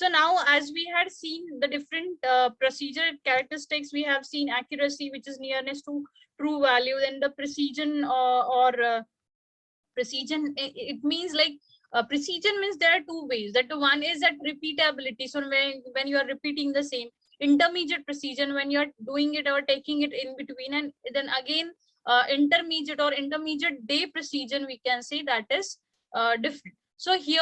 So now, as we had seen the different procedure characteristics, we have seen accuracy, which is nearness to true value, then the precision or precision, it means like precision means there are two ways. That one is that repeatability. So when you are repeating the same. Intermediate precision, when you are doing it or taking it in between, and then again intermediate or intermediate day precision, we can say that is different. So here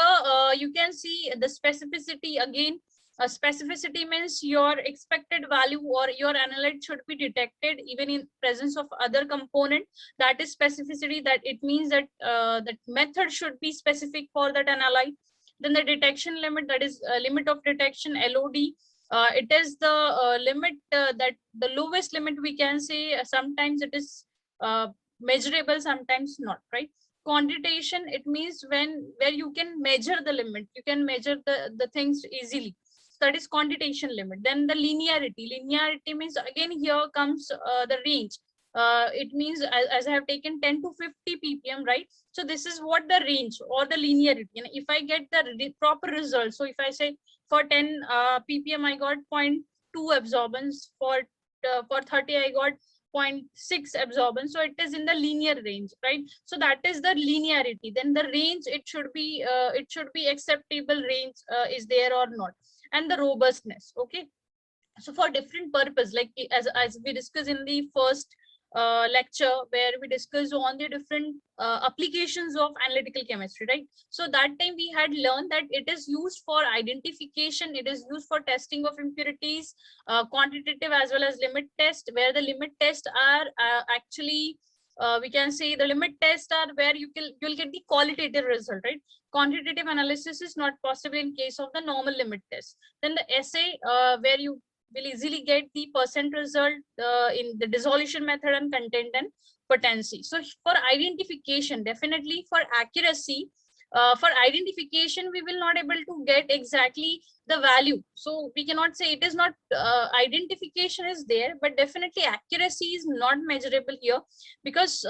you can see the specificity again. Specificity means your expected value or your analyte should be detected even in presence of other component. That is specificity. That it means that that method should be specific for that analyte. Then the detection limit, that is limit of detection, LOD. It is the limit that the lowest limit, we can say. Sometimes it is measurable, sometimes not, right? Quantitation, it means where you can measure the limit, you can measure the things easily. So that is quantitation limit. Then the linearity means again here comes the range. It means as I have taken 10 to 50 ppm, right? So this is what the range or the linearity. And if I get the proper result, so if I say for 10 ppm I got 0.2 absorbance, for 30 I got 0.6 absorbance, so it is in the linear range, right? So that is the linearity. Then the range, it should be acceptable range, is there or not. And the robustness. Okay, so for different purpose, like as we discussed in the first lecture, where we discussed on the different applications of analytical chemistry, right? So that time we had learned that it is used for identification, it is used for testing of impurities, quantitative as well as limit test, where the limit tests are actually we can say the limit tests are where you'll get the qualitative result, right? Quantitative analysis is not possible in case of the normal limit test. Then the assay, where you will easily get the percent result in the dissolution method and content and potency. So for identification, definitely for accuracy, for identification, we will not able to get exactly the value. So we cannot say it is not identification is there, but definitely accuracy is not measurable here, because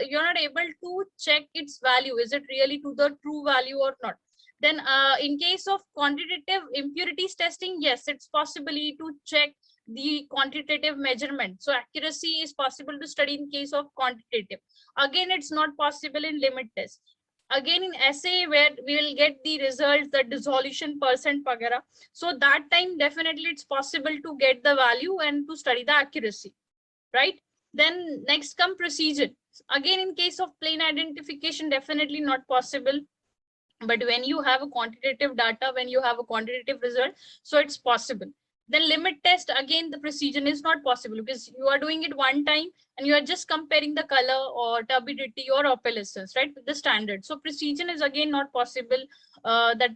you're not able to check its value. Is it really to the true value or not? Then in case of quantitative impurities testing, yes, it's possible to check the quantitative measurement. So accuracy is possible to study in case of quantitative. Again, it's not possible in limit test. Again, in assay, where we will get the results, the dissolution percent pagara. So that time, definitely it's possible to get the value and to study the accuracy, right? Then next come precision. Again, in case of plain identification, definitely not possible. But when you have a quantitative data, when you have a quantitative result, so it's possible. Then limit test, again the precision is not possible, because you are doing it one time and you are just comparing the color or turbidity or opalescence, right, with the standard. So precision is again not possible. That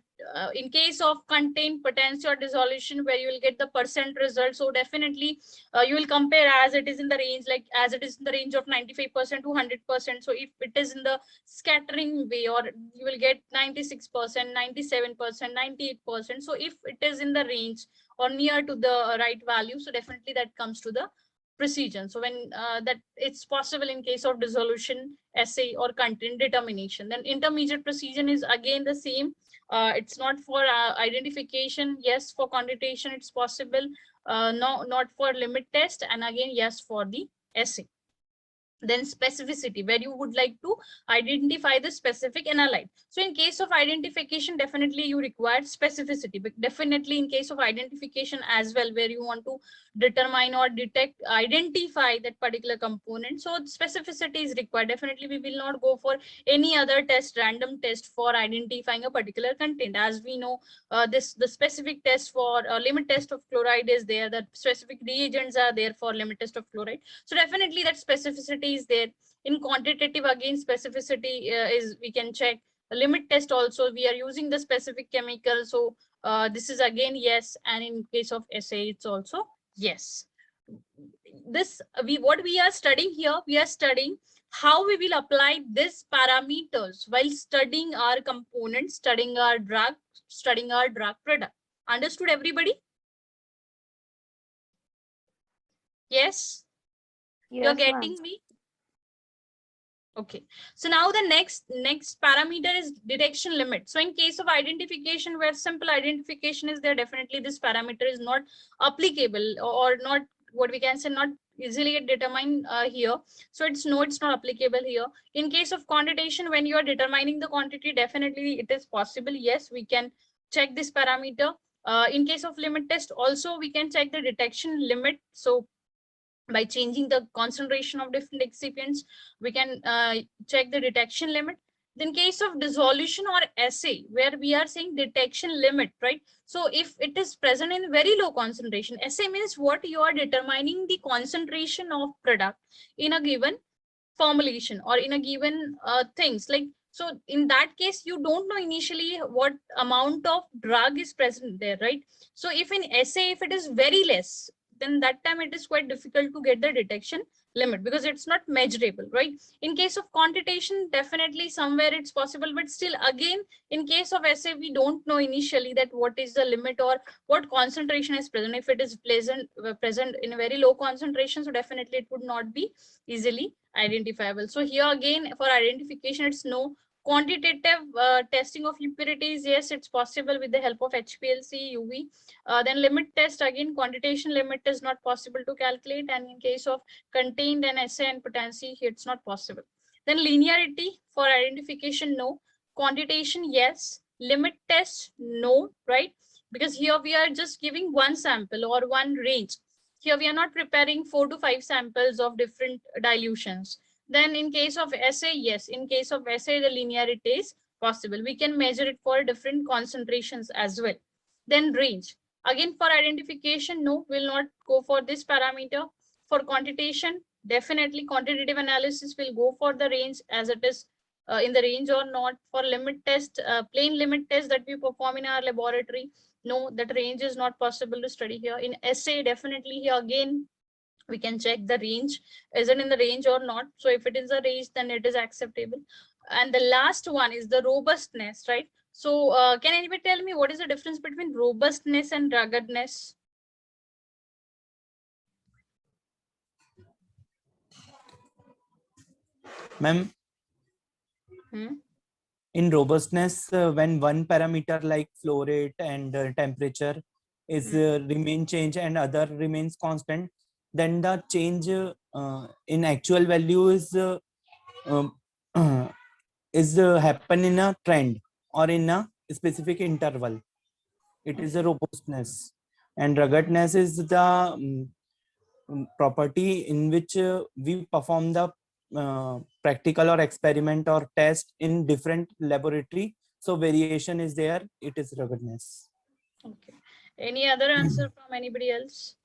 in case of contained potency or dissolution, where you will get the percent result, so definitely you will compare as it is in the range, like as it is in the range of 95% to 100%. So if it is in the scattering way, or you will get 96%, 97%, 98%. So if it is in the range or near to the right value, so definitely that comes to the precision. So when that it's possible in case of dissolution, assay, or content determination. Then intermediate precision is again the same. It's not for identification. Yes, for quantitation it's possible. No, not for limit test. And again, yes, for the assay. Then specificity, where you would like to identify the specific analyte. So in case of identification, definitely you require specificity, but definitely in case of identification as well, where you want to determine or identify that particular component, so specificity is required. Definitely we will not go for any other test, random test, for identifying a particular content. As we know, the specific test for limit test of chloride is there, the specific reagents are there for limit test of chloride. So definitely that specificity is there. In quantitative, again specificity is, we can check. A limit test also, we are using the specific chemical, so this is again yes. And in case of assay, it's also yes. This what we are studying here, we are studying how we will apply these parameters while studying our components, studying our drug product. Understood, everybody? Yes, you're Yes, ma'am. getting me? Okay, so now the next parameter is detection limit. So in case of identification, where simple identification is there, definitely this parameter is not applicable, or not, what we can say, not easily determined here. So it's not applicable here. In case of quantitation, when you are determining the quantity, definitely it is possible. Yes, we can check this parameter. In case of limit test, also we can check the detection limit. So by changing the concentration of different excipients, we can check the detection limit. In case of dissolution or assay, where we are saying detection limit, right? So if it is present in very low concentration, assay means what? You are determining the concentration of product in a given formulation or in a given things, like, so in that case you don't know initially what amount of drug is present there, right? So if in assay, if it is very less, then that time it is quite difficult to get the detection limit, because it's not measurable, right? In case of quantitation, definitely somewhere it's possible, but still again, in case of assay, we don't know initially that what is the limit or what concentration is present. If it is present in a very low concentration, so definitely it would not be easily identifiable. So here again, for identification, it's no. Quantitative testing of impurities, yes, it's possible with the help of HPLC, UV. Then limit test, again, quantitation limit is not possible to calculate, and in case of contained and assay and potency, it's not possible. Then linearity for identification, no. Quantitation, yes. Limit test, no, right? Because here we are just giving one sample or one range. Here we are not preparing 4 to 5 samples of different dilutions. Then in case of assay, yes, in case of assay, the linearity is possible. We can measure it for different concentrations as well. Then range. Again, for identification, no, will not go for this parameter. For quantitation, definitely quantitative analysis will go for the range, as it is in the range or not. For limit test, plain limit test that we perform in our laboratory, no, that range is not possible to study here. In assay, definitely here again, we can check the range, is it in the range or not? So if it is a range, then it is acceptable. And the last one is the robustness, right? So can anybody tell me what is the difference between robustness and ruggedness? Ma'am, in robustness, when one parameter like flow rate and temperature is remain change and other remains constant, then the change in actual value um, is happen in a trend or in a specific interval. It is a robustness, and ruggedness is the property in which we perform the practical or experiment or test in different laboratory. So variation is there. It is ruggedness. Okay. Any other answer from anybody else?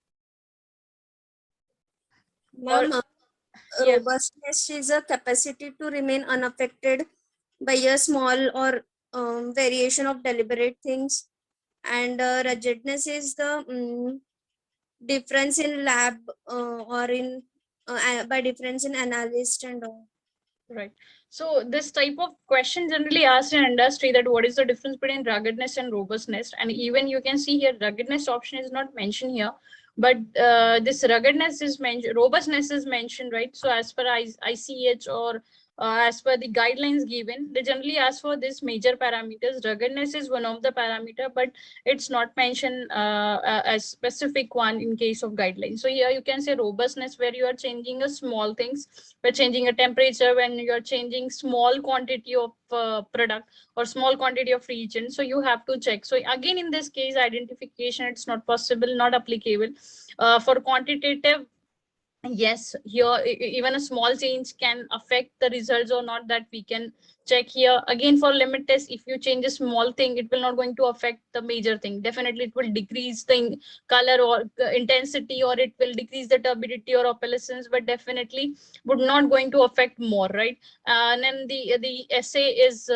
Ma'am, Yeah. robustness is a capacity to remain unaffected by a small or variation of deliberate things, and ruggedness is the difference in lab or in by difference in analyst and all. Right. So this type of question generally asked in industry, that what is the difference between ruggedness and robustness? And even you can see here, ruggedness option is not mentioned here, but this ruggedness is mentioned, robustness is mentioned, right? So as per ICH or as per the guidelines given, they generally ask for this major parameters. Ruggedness is one of the parameter, but it's not mentioned as specific one in case of guidelines. So here you can say robustness, where you are changing a small things, by changing a temperature, when you're changing small quantity of product or small quantity of reagent. So you have to check. So again, in this case, identification, it's not possible, not applicable. For quantitative, yes, here even a small change can affect the results or not, that we can check here. Again, for limit test, if you change a small thing, it will not going to affect the major thing. Definitely it will decrease the color or the intensity, or it will decrease the turbidity or opalescence, but definitely would not going to affect more, right? And then the essay is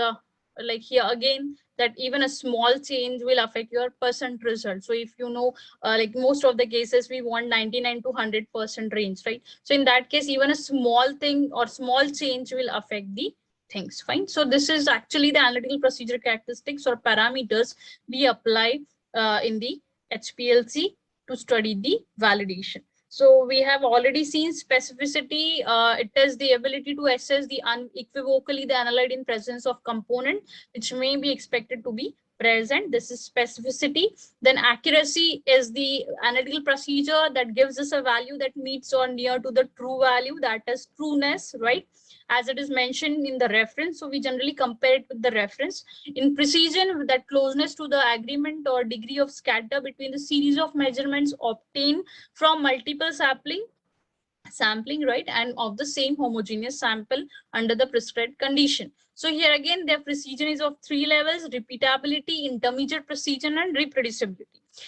like here again, that even a small change will affect your percent result. So if you know, like most of the cases, we want 99 to 100% range, right? So in that case, even a small thing or small change will affect the things. Fine. So this is actually the analytical procedure characteristics or parameters we apply in the HPLC to study the validation. So we have already seen specificity. It is the ability to assess the unequivocally the analyte in presence of component which may be expected to be present. This is specificity. Then accuracy is the analytical procedure that gives us a value that meets or near to the true value, that is trueness, right? As it is mentioned in the reference. So we generally compare it with the reference. In precision, that closeness to the agreement or degree of scatter between the series of measurements obtained from multiple sampling, right, and of the same homogeneous sample under the prescribed condition. So here again, their precision is of 3 levels: repeatability, intermediate precision, and reproducibility.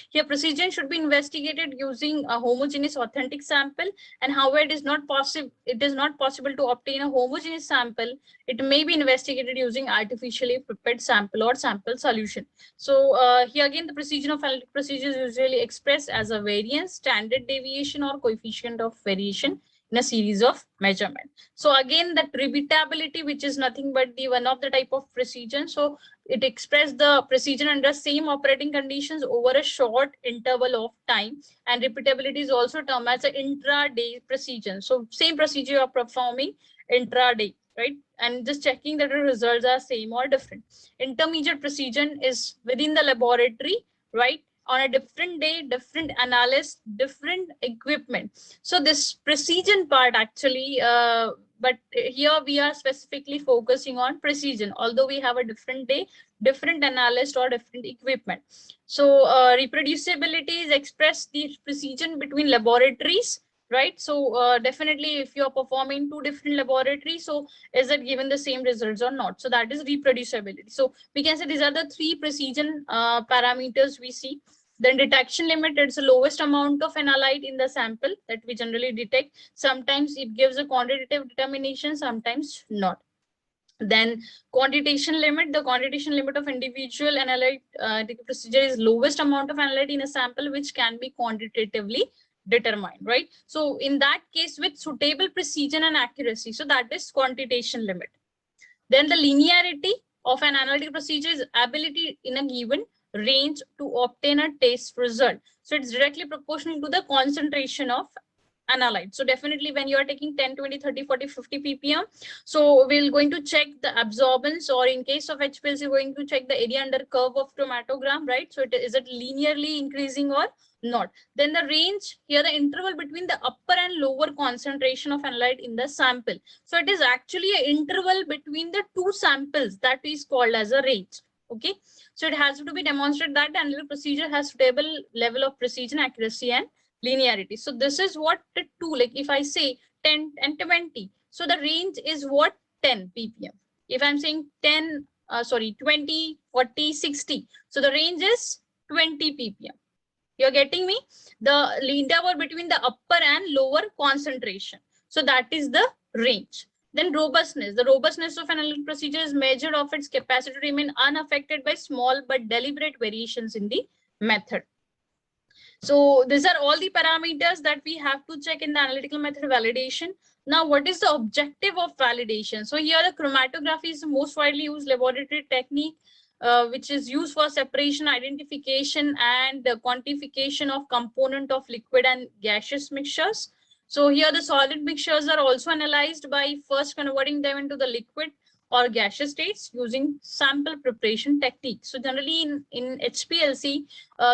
Here precision should be investigated using a homogeneous authentic sample, and however it is not possible to obtain a homogeneous sample, it may be investigated using artificially prepared sample or sample solution. So here again, the precision of analytic procedure is usually expressed as a variance, standard deviation, or coefficient of variation in a series of measurement. So again, that repeatability, which is nothing but the one of the type of precision. So it expresses the precision under same operating conditions over a short interval of time, and repeatability is also termed as an intraday precision. So same procedure you are performing intraday, right? And just checking that the results are same or different. Intermediate precision is within the laboratory, right? On a different day, different analyst, different equipment. So this precision part actually, but here we are specifically focusing on precision, although we have a different day, different analyst, or different equipment. So reproducibility is expressed the precision between laboratories, right? So definitely if you're performing 2 different laboratories, so is it given the same results or not? So that is reproducibility. So we can say these are the 3 precision parameters we see. Then detection limit, it's the lowest amount of analyte in the sample that we generally detect. Sometimes it gives a quantitative determination, sometimes not. Then quantitation limit, the quantitation limit of individual analyte procedure is lowest amount of analyte in a sample which can be quantitatively determined, right? So in that case, with suitable precision and accuracy, so that is quantitation limit. Then the linearity of an analytical procedure is ability in a given range to obtain a test result. So it's directly proportional to the concentration of analyte. So definitely when you are taking 10, 20, 30, 40, 50 ppm, so we're going to check the absorbance, or in case of HPLC, we're going to check the area under curve of chromatogram, right? So is it linearly increasing or not? Then the range, here the interval between the upper and lower concentration of analyte in the sample. So it is actually an interval between the 2 samples that is called as a range. Okay, so it has to be demonstrated that the analytical procedure has suitable level of precision, accuracy, and linearity. So this is what the 2, like if I say 10 and 20, so the range is what? 10 ppm. If I'm saying 10, 20, 40, 60, so the range is 20 ppm. You're getting me? The interval between the upper and lower concentration. So that is the range. Then robustness. The robustness of an analytical procedure is measured of its capacity to remain unaffected by small but deliberate variations in the method. So these are all the parameters that we have to check in the analytical method validation. Now, what is the objective of validation? So here the chromatography is the most widely used laboratory technique, which is used for separation, identification, and quantification of component of liquid and gaseous mixtures. So here the solid mixtures are also analyzed by first converting them into the liquid or gaseous states using sample preparation technique. So generally in HPLC,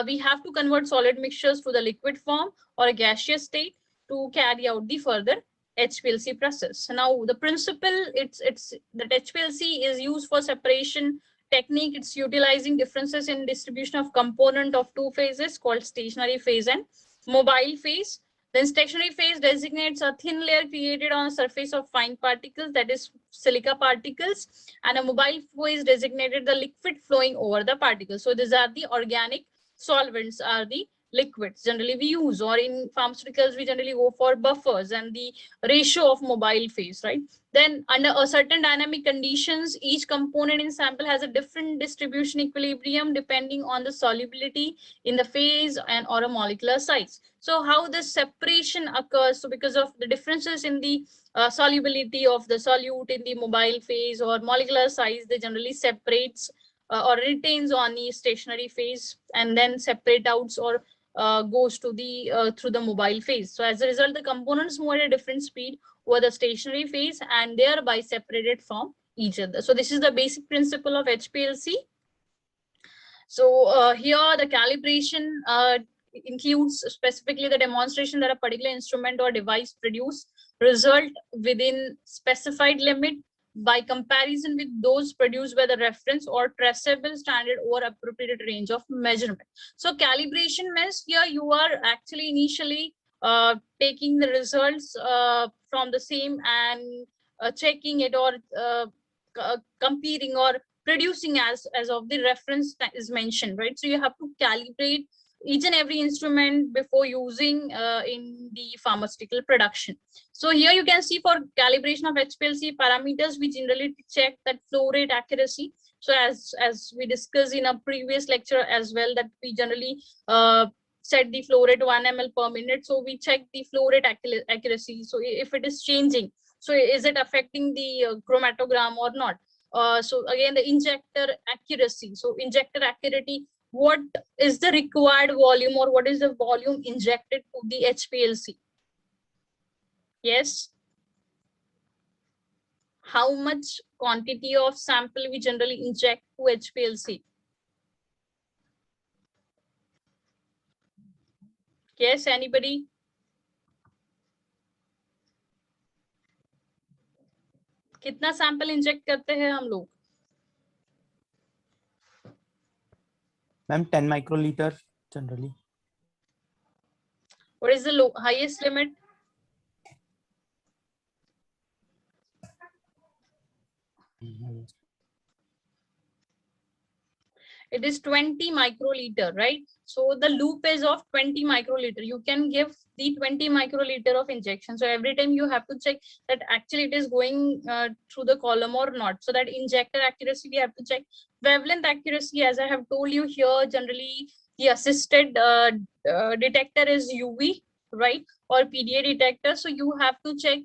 we have to convert solid mixtures to the liquid form or a gaseous state to carry out the further HPLC process. Now the principle, it's that HPLC is used for separation technique. It's utilizing differences in distribution of component of 2 phases called stationary phase and mobile phase. Then stationary phase designates a thin layer created on a surface of fine particles, that is silica particles, and a mobile phase designated the liquid flowing over the particles. So these are the organic solvents, are the liquids generally we use, or in pharmaceuticals we generally go for buffers and the ratio of mobile phase, right? Then under a certain dynamic conditions, each component in sample has a different distribution equilibrium depending on the solubility in the phase and or a molecular size. So how the separation occurs? So because of the differences in the solubility of the solute in the mobile phase or molecular size, they generally separates or retains on the stationary phase and then separate out or goes to the through the mobile phase. So as a result, the components move at a different speed over the stationary phase and thereby separated from each other. So this is the basic principle of HPLC. So here the calibration includes specifically the demonstration that a particular instrument or device produce result within specified limit by comparison with those produced by the reference or traceable standard or appropriate range of measurement. So calibration means here you are actually initially taking the results from the same and checking it or comparing or producing as of the reference that is mentioned, right? So you have to calibrate each and every instrument before using in the pharmaceutical production. So here you can see for calibration of HPLC parameters, we generally check that flow rate accuracy. So as we discussed in a previous lecture as well, that we generally set the flow rate 1 ml per minute. So we check the flow rate accuracy. So if it is changing, so is it affecting the chromatogram or not? So again, the injector accuracy. So injector accuracy, what is the required volume or what is the volume injected to the HPLC? Yes. How much quantity of sample we generally inject to HPLC? Yes, anybody? कितना sample inject करते हैं हम लोग? Ma'am, 10 microliter generally. What is the highest limit? It is 20 microliter, right? So the loop is of 20 microliter. You can give the 20 microliter of injection. So every time you have to check that actually it is going through the column or not. So that injector accuracy we have to check. Wavelength accuracy, as I have told you here, generally the assisted detector is UV, right? Or PDA detector. So you have to check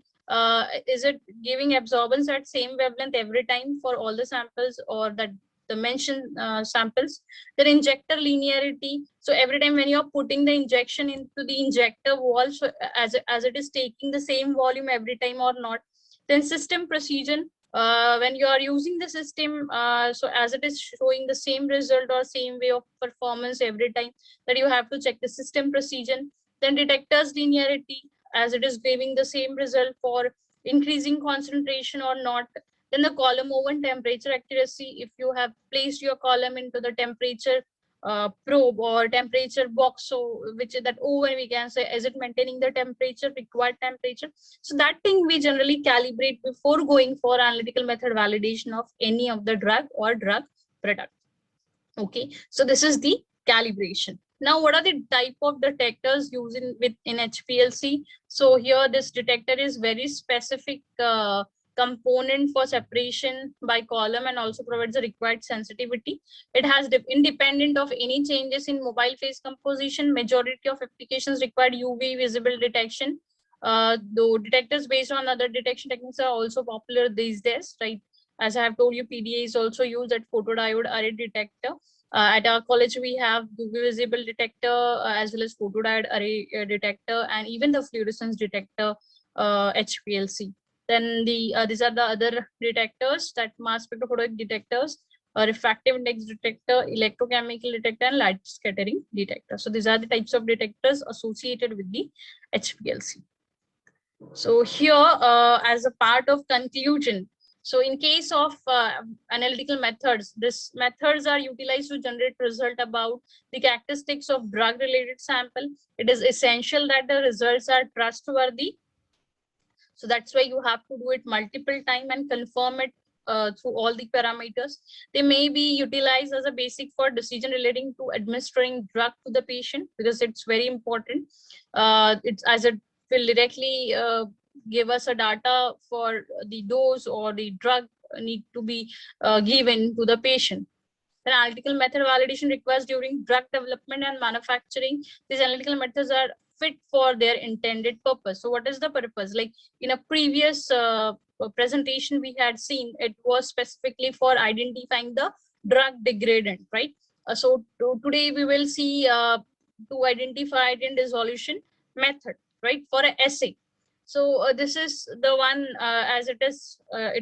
is it giving absorbance at same wavelength every time for all the samples or that the mentioned samples. Then injector linearity. So every time when you're putting the injection into the injector wall, so as it is taking the same volume every time or not. Then system precision. When you are using the system, so as it is showing the same result or same way of performance every time, that you have to check the system precision. Then detectors linearity, as it is giving the same result for increasing concentration or not. Then the column oven temperature accuracy, if you have placed your column into the temperature probe or temperature box, so which is that oven, we can say, is it maintaining the temperature, required temperature? So that thing we generally calibrate before going for analytical method validation of any of the drug or drug product. Okay, so this is the calibration. Now, what are the type of detectors used in HPLC? So here this detector is very specific component for separation by column and also provides the required sensitivity. It has independent of any changes in mobile phase composition. Majority of applications require UV visible detection. Though detectors based on other detection techniques are also popular these days, right? As I have told you, PDA is also used at photodiode array detector. At our college, we have UV visible detector as well as photodiode array detector and even the fluorescence detector HPLC. Then these are the other detectors, that mass spectrophotometric detectors, refractive index detector, electrochemical detector, and light scattering detector. So these are the types of detectors associated with the HPLC. So here, as a part of conclusion, so in case of analytical methods, these methods are utilized to generate result about the characteristics of drug-related sample. It is essential that the results are trustworthy. So that's why you have to do it multiple times and confirm it through all the parameters. They may be utilized as a basic for decision relating to administering drug to the patient, because it's very important. It's as it will directly give us a data for the dose or the drug need to be given to the patient. Then analytical method validation requires during drug development and manufacturing. These analytical methods are fit for their intended purpose. So what is the purpose? Like in a previous presentation we had seen, it was specifically for identifying the drug degradant, right? So today we will see to identify in dissolution method, right, for an assay. So this is the one, as it is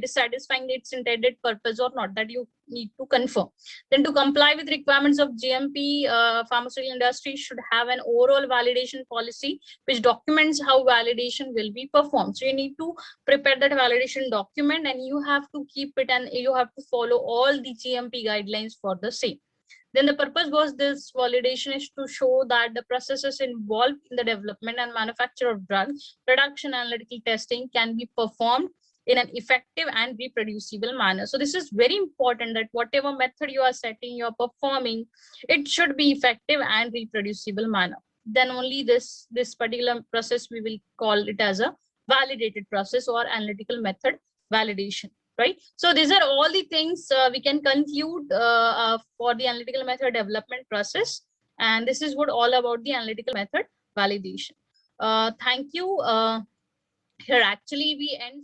satisfying its intended purpose or not, that you need to confirm. Then to comply with requirements of GMP, pharmaceutical industry should have an overall validation policy which documents how validation will be performed. So you need to prepare that validation document, and you have to keep it, and you have to follow all the GMP guidelines for the same. Then the purpose was this validation is to show that the processes involved in the development and manufacture of drugs, production, analytical testing can be performed in an effective and reproducible manner. So this is very important, that whatever method you are setting, you are performing, it should be effective and reproducible manner. Then only this particular process we will call it as a validated process or analytical method validation. Right. So these are all the things we can conclude for the analytical method development process. And this is what all about the analytical method validation. Thank you. Here actually we end.